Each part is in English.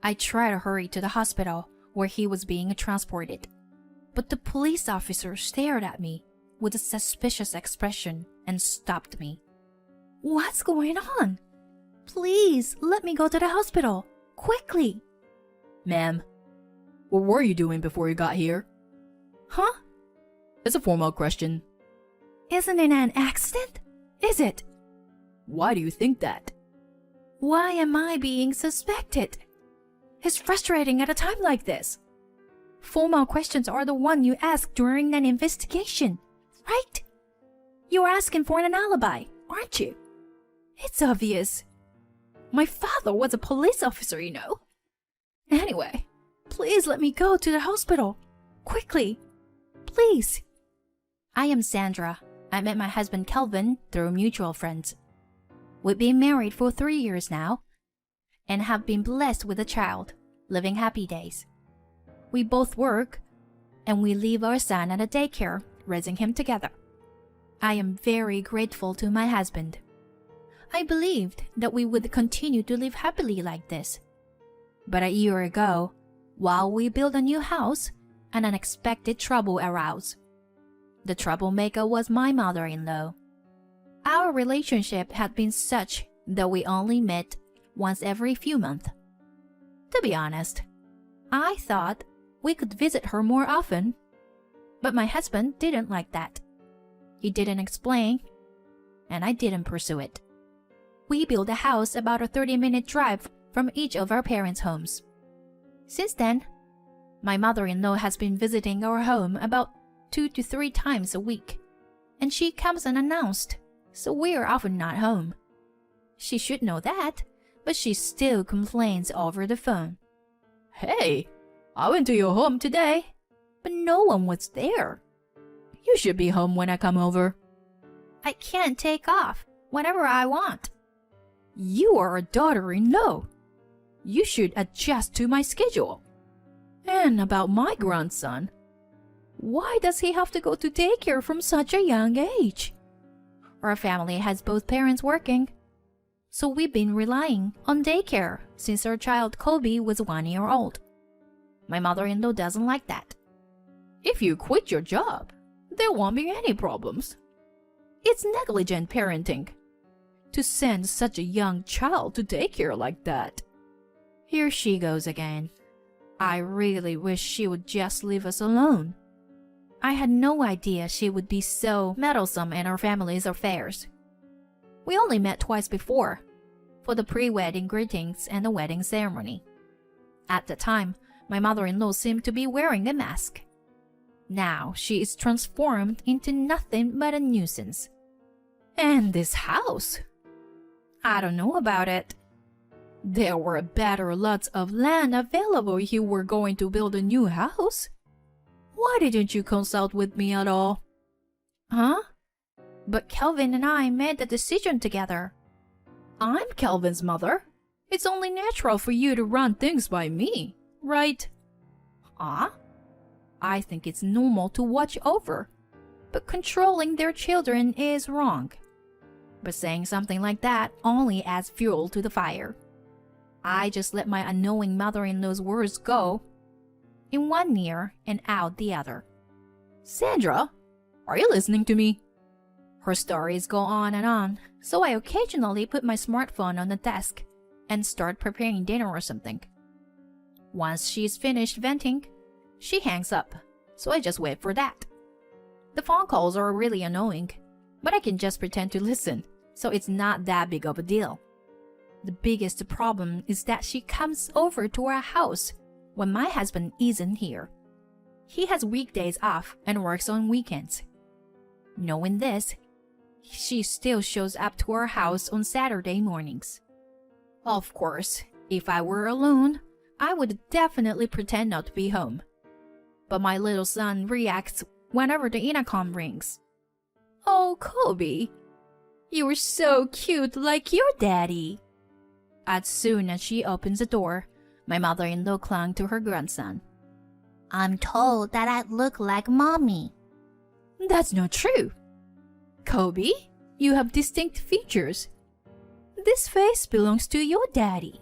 I tried to hurry to the hospital where he was being transported, but the police officer stared at me with a suspicious expression and stopped me. What's going on? Please let me go to the hospital, quickly. Ma'am, what were you doing before you got here? Huh? It's a formal question. Isn't it an accident? Is it? Why do you think that? Why am I being suspected? It's frustrating at a time like this. Formal questions are the one you ask during an investigation, right? You're asking for an alibi, aren't you? It's obvious. My father was a police officer, you know. Anyway, please let me go to the hospital. Quickly. Please. I am Sandra. I met my husband Kelvin through mutual friends. We've been married for 3 years now and have been blessed with a child, living happy days. We both work and we leave our son at a daycare, raising him together. I am very grateful to my husband. I believed that we would continue to live happily like this. But a year ago, while we built a new house, an unexpected trouble arose. The troublemaker was my mother-in-law. Our relationship had been such that we only met once every few months. To be honest, I thought we could visit her more often, but my husband didn't like that. He didn't explain, and I didn't pursue it. We built a house about a 30-minute drive from each of our parents' homes. Since then, my mother-in-law has been visiting our home about 2 to 3 times a week, and she comes unannounced, so we're often not home. She should know that, but she still complains over the phone. Hey, I went to your home today, but no one was there. You should be home when I come over. I can't take off whenever I want. You are a daughter-in-law. You should adjust to my schedule. And about my grandson, why does he have to go to daycare from such a young age? Our family has both parents working, so we've been relying on daycare since our child Kobe was 1 year old. My mother-in-law doesn't like that. If you quit your job, there won't be any problems. It's negligent parenting to send such a young child to daycare like that. Here she goes again. I really wish she would just leave us alone. I had no idea she would be so meddlesome in our family's affairs. We only met twice before, for the pre-wedding greetings and the wedding ceremony. At the time, my mother-in-law seemed to be wearing a mask. Now she is transformed into nothing but a nuisance. And this house? I don't know about it. There were better lots of land available if you were going to build a new house. Why didn't you consult with me at all? Huh? But Kelvin and I made the decision together. I'm Kelvin's mother. It's only natural for you to run things by me, right? Huh? I think it's normal to watch over, but controlling their children is wrong. But saying something like that only adds fuel to the fire. I just let my unknowing mother-in-law's words go in one ear and out the other. Sandra, are you listening to me? Her stories go on, so I occasionally put my smartphone on the desk and start preparing dinner or something. Once she's finished venting, she hangs up, so I just wait for that. The phone calls are really annoying, but I can just pretend to listen, so it's not that big of a deal. The biggest problem is that she comes over to our house when my husband isn't here. He has weekdays off and works on weekends. Knowing this, she still shows up to our house on Saturday mornings. Of course, if I were alone, I would definitely pretend not to be home. But my little son reacts whenever the intercom rings. Oh, Kobe, you were so cute like your daddy. As soon as she opens the door, my mother-in-law clung to her grandson. I'm told that I look like mommy. That's not true. Kobe, you have distinct features. This face belongs to your daddy.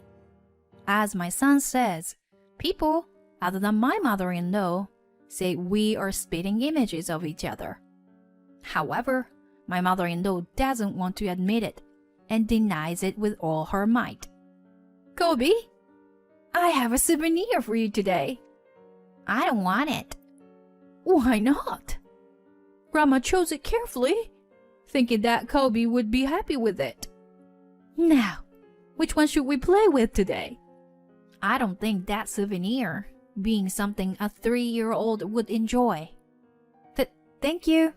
As my son says, people, other than my mother-in-law, say we are spitting images of each other. However, my mother-in-law doesn't want to admit it and denies it with all her might. Kobe, I have a souvenir for you today. I don't want it. Why not? Grandma chose it carefully, thinking that Kobe would be happy with it. Now, which one should we play with today? I don't think that souvenir, being something a 3-year-old would enjoy. Thank you.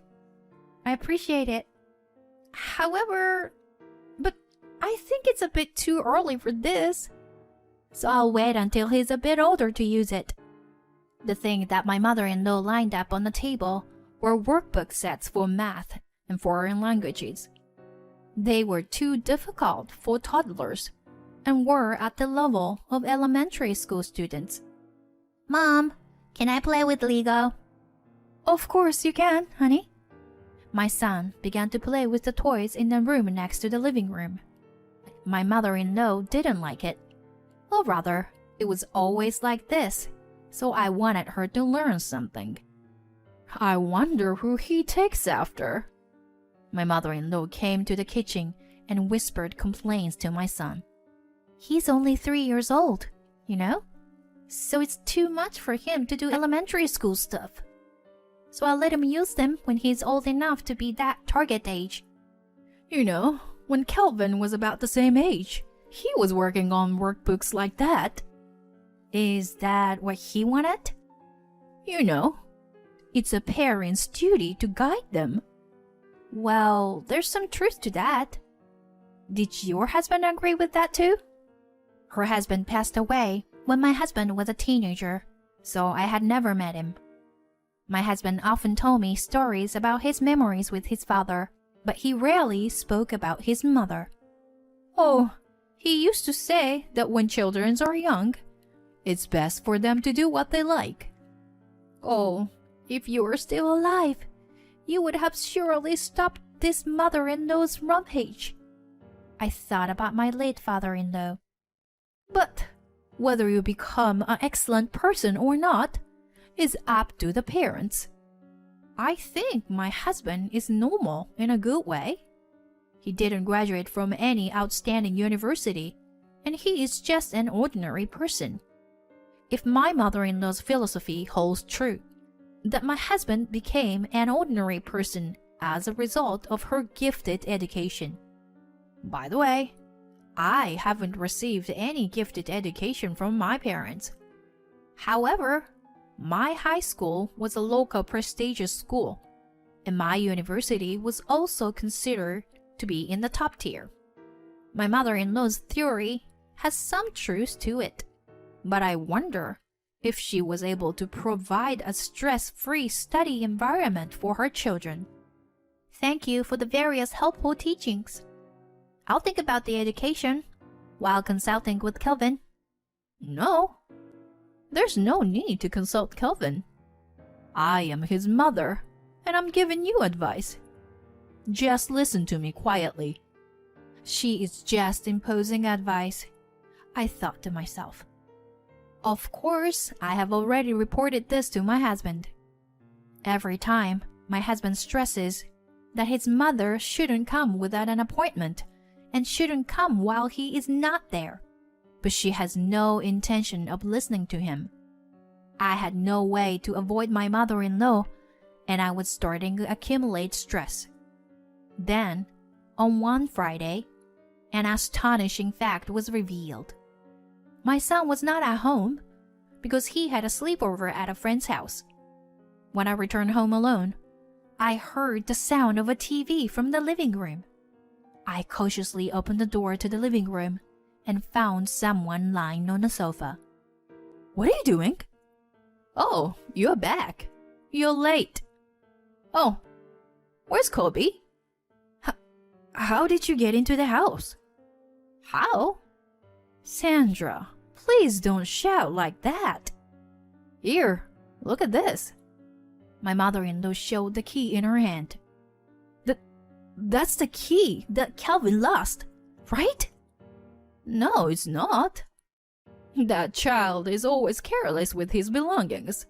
I appreciate it. However, but I think it's a bit too early for this. So I'll wait until he's a bit older to use it. The thing that my mother-in-law lined up on the table were workbook sets for math and foreign languages. They were too difficult for toddlers and were at the level of elementary school students. Mom, can I play with Lego? Of course you can, honey. My son began to play with the toys in the room next to the living room. My mother-in-law didn't like it. Or rather, it was always like this, so I wanted her to learn something. I wonder who he takes after. My mother-in-law came to the kitchen and whispered complaints to my son. He's only 3 years old, you know? So it's too much for him to do elementary school stuff. So I'll let him use them when he's old enough to be that target age. You know, when Kelvin was about the same age, he was working on workbooks like that. Is that what he wanted? You know, it's a parent's duty to guide them. Well, there's some truth to that. Did your husband agree with that too? Her husband passed away when my husband was a teenager, so I had never met him. My husband often told me stories about his memories with his father, but he rarely spoke about his mother. Oh, he used to say that when children are young, it's best for them to do what they like. Oh, if you were still alive, you would have surely stopped this mother-in-law's rampage. I thought about my late father-in-law. But whether you become an excellent person or not is up to the parents. I think my husband is normal in a good way. He didn't graduate from any outstanding university, and he is just an ordinary person. If my mother-in-law's philosophy holds true, that my husband became an ordinary person as a result of her gifted education. By the way, I haven't received any gifted education from my parents. However, my high school was a local prestigious school, and my university was also considered to be in the top tier. My mother-in-law's theory has some truth to it, but I wonder if she was able to provide a stress-free study environment for her children. Thank you for the various helpful teachings. I'll think about the education while consulting with Kelvin. No, there's no need to consult Kelvin. I am his mother, and I'm giving you advice. Just listen to me quietly. She is just imposing advice, I thought to myself. Of course, I have already reported this to my husband. Every time, my husband stresses that his mother shouldn't come without an appointment and shouldn't come while he is not there. But she has no intention of listening to him. I had no way to avoid my mother-in-law, and I was starting to accumulate stress. Then, on one Friday, an astonishing fact was revealed. My son was not at home because he had a sleepover at a friend's house. When I returned home alone, I heard the sound of a TV from the living room. I cautiously opened the door to the living room and found someone lying on the sofa. What are you doing? Oh, you're back. You're late. Oh, where's Kobe? How did you get into the house? How? Sandra, please don't shout like that. Here, look at this. My mother-in-law showed the key in her hand. That's the key that Kelvin lost, right? No, it's not. That child is always careless with his belongings.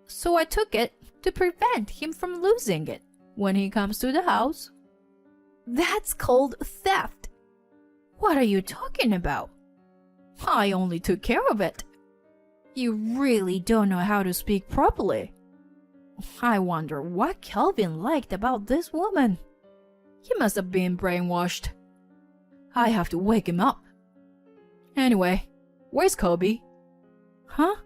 So I took it to prevent him from losing it when he comes to the house. That's called theft. What are you talking about? I only took care of it. You really don't know how to speak properly. I wonder what Kelvin liked about this woman. He must have been brainwashed. I have to wake him up. Anyway, where's Kobe? Huh?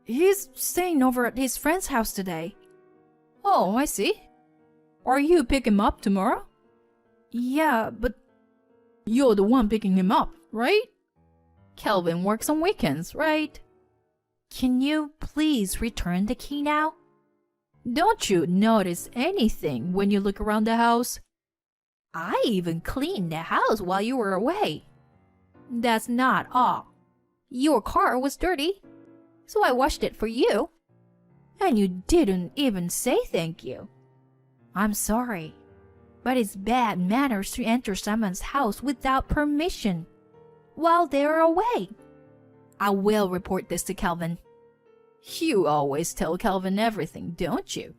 He's staying over at his friend's house today. Oh, I see. Are you picking him up tomorrow? Yeah, but You're the one picking him up, right? Kelvin works on weekends, right? can you please return the key now? Don't you notice anything when you look around the house? I even cleaned the house while you were away. That's not all. Your car was dirty, so I washed it for you. And you didn't even say thank you. I'm sorry, but it's bad manners to enter someone's house without permission while they're away. I will report this to Kelvin. You always tell Kelvin everything, don't you?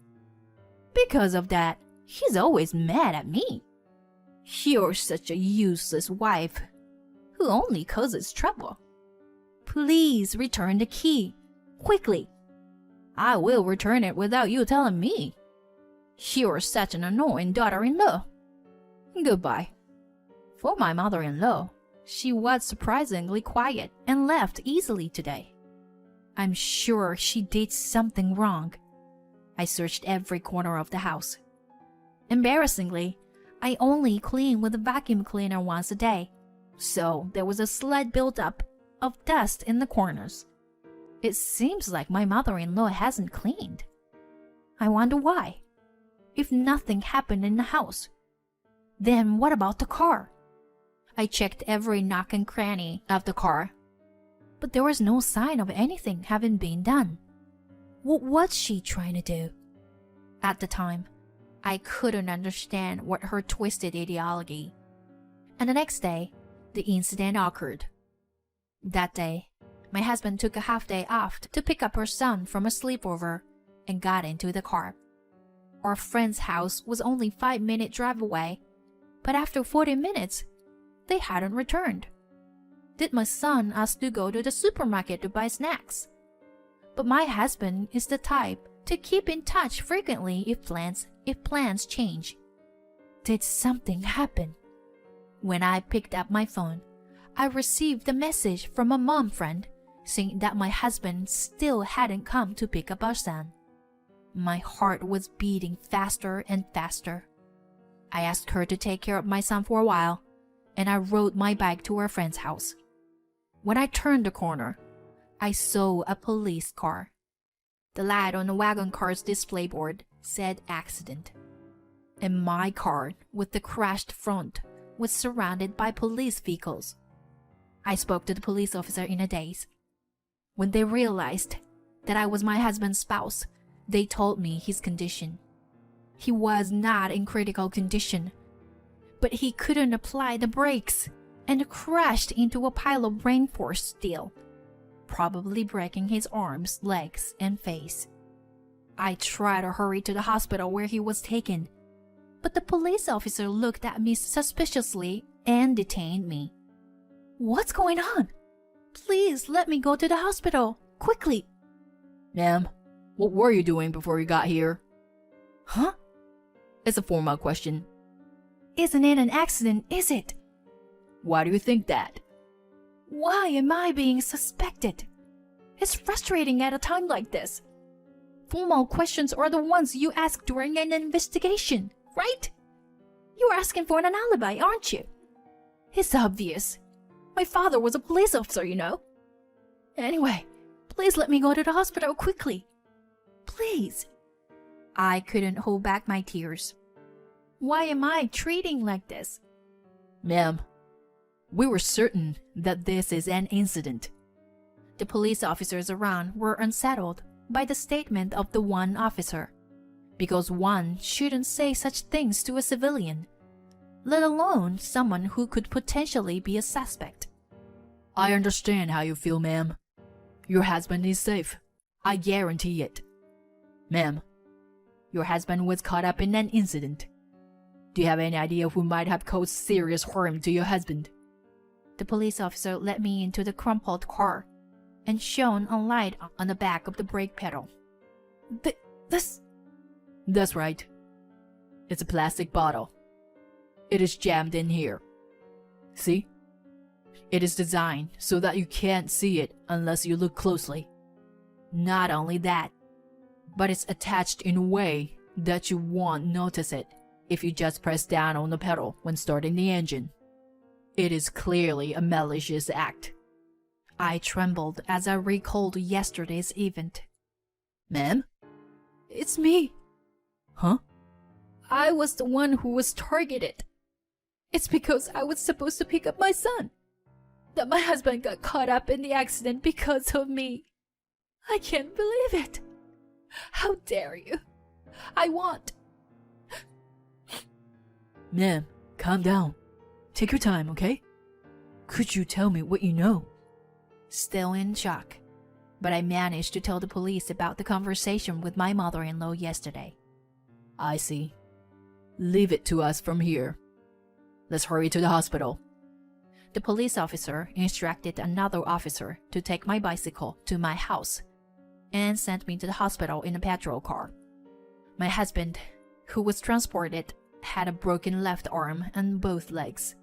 Because of that, he's always mad at me. You're such a useless wife who only causes trouble. Please return the key, quickly. I will return it without you telling me. You're such an annoying daughter-in-law. Goodbye. For my mother-in-law, she was surprisingly quiet and left easily today. I'm sure she did something wrong. I searched every corner of the house. Embarrassingly, I only clean with a vacuum cleaner once a day, so there was a slight buildup of dust in the corners. It seems like my mother-in-law hasn't cleaned. I wonder why. If nothing happened in the house, then what about the car? I checked every nook and cranny of the car, but there was no sign of anything having been done. What was she trying to do? At the time, I couldn't understand what her twisted ideology. And the next day, the incident occurred. That day, my husband took a half day off to pick up her son from a sleepover and got into the car. Our friend's house was only 5-minute drive away, but after 40 minutes, they hadn't returned. Did my son ask to go to the supermarket to buy snacks? But my husband is the type to keep in touch frequently if plans change. Did something happen? When I picked up my phone, I received a message from a mom friend saying that my husband still hadn't come to pick up our son. My heart was beating faster and faster. I asked her to take care of my son for a while, and I rode my bike to our friend's house. When I turned the corner, I saw a police car. The light on the wagon car's display board said accident. And my car, with the crashed front, was surrounded by police vehicles. I spoke to the police officer in a daze. When they realized that I was my husband's spouse, they told me his condition. He was not in critical condition, but he couldn't apply the brakes and crashed into a pile of reinforced steel, probably breaking his arms, legs, and face. I tried to hurry to the hospital where he was taken, but the police officer looked at me suspiciously and detained me. What's going on? Please let me go to the hospital, quickly. Ma'am, what were you doing before you got here? Huh? It's a formal question. Isn't it an accident, is it? Why do you think that? Why am I being suspected? It's frustrating at a time like this. Formal questions are the ones you ask during an investigation, right? You're asking for an alibi, aren't you? It's obvious. My father was a police officer, you know. Anyway, please let me go to the hospital quickly. Please. I couldn't hold back my tears. Why am I treating like this? Ma'am, we were certain that this is an incident. The police officers around were unsettled by the statement of the one officer, because one shouldn't say such things to a civilian, let alone someone who could potentially be a suspect. I understand how you feel, ma'am. Your husband is safe. I guarantee it. Ma'am, your husband was caught up in an incident. Do you have any idea who might have caused serious harm to your husband? The police officer led me into the crumpled car and shone a light on the back of the brake pedal. This... That's right. It's a plastic bottle. It is jammed in here. See? It is designed so that you can't see it unless you look closely. Not only that, but it's attached in a way that you won't notice it if you just press down on the pedal when starting the engine. It is clearly a malicious act. I trembled as I recalled yesterday's event. Ma'am? It's me. Huh? I was the one who was targeted. It's because I was supposed to pick up my son that my husband got caught up in the accident because of me. I can't believe it. How dare you? I want... Ma'am, calm down. Take your time, okay? Could you tell me what you know? Still in shock, but I managed to tell the police about the conversation with my mother-in-law yesterday. I see. Leave it to us from here. Let's hurry to the hospital. The police officer instructed another officer to take my bicycle to my house and sent me to the hospital in a patrol car. My husband, who was transported, had a broken left arm and both legs,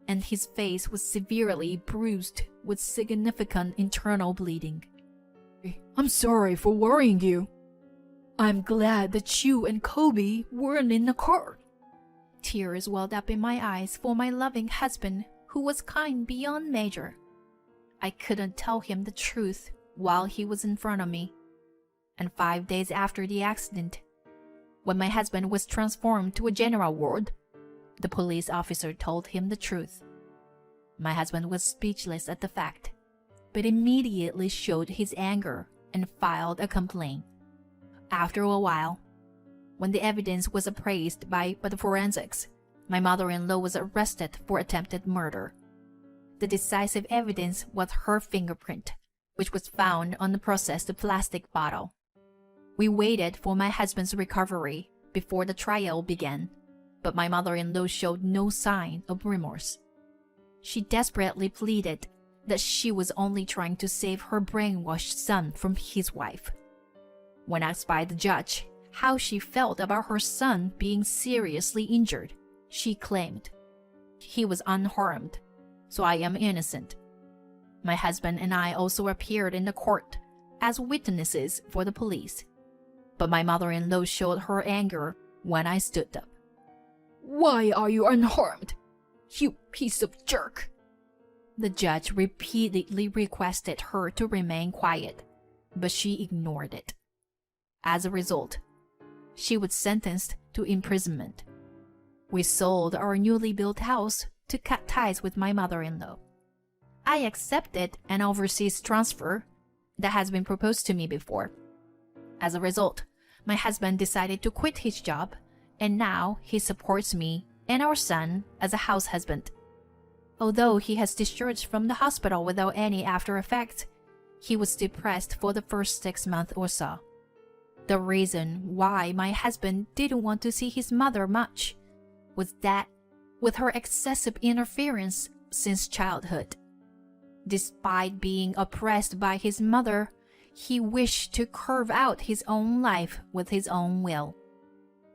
and his face was severely bruised with significant internal bleeding. I'm sorry for worrying you. I'm glad that you and Kobe weren't in the car. Tears welled up in my eyes for my loving husband, who was kind beyond measure. I couldn't tell him the truth while he was in front of me. And 5 days after the accident, when my husband was transformed to a general ward, the police officer told him the truth. My husband was speechless at the fact, but immediately showed his anger and filed a complaint. After a while, when the evidence was appraised by the forensics, my mother-in-law was arrested for attempted murder. The decisive evidence was her fingerprint, which was found on the processed plastic bottle. We waited for my husband's recovery before the trial began, but my mother-in-law showed no sign of remorse. She desperately pleaded that she was only trying to save her brainwashed son from his wife. When asked by the judge how she felt about her son being seriously injured, she claimed, "He was unharmed, so I am innocent." My husband and I also appeared in the court as witnesses for the police, but my mother-in-law showed her anger when I stood up. Why are you unharmed? You piece of jerk! The judge repeatedly requested her to remain quiet, but she ignored it. As a result, she was sentenced to imprisonment. We sold our newly built house to cut ties with my mother-in-law. I accepted an overseas transfer that has been proposed to me before. As a result, my husband decided to quit his job, and now he supports me and our son as a house husband. Although he has discharged from the hospital without any after effects, he was depressed for the first 6 months or so. The reason why my husband didn't want to see his mother much was that with her excessive interference since childhood. Despite being oppressed by his mother, he wished to carve out his own life with his own will.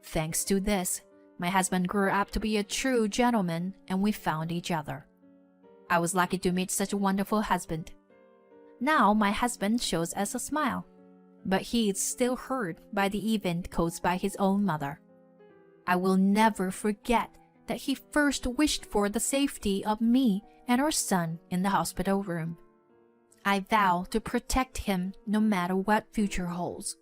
Thanks to this, my husband grew up to be a true gentleman, and we found each other. I was lucky to meet such a wonderful husband. Now my husband shows us a smile, but he is still hurt by the event caused by his own mother. I will never forget that he first wished for the safety of me and our son in the hospital room. I vow to protect him no matter what future holds.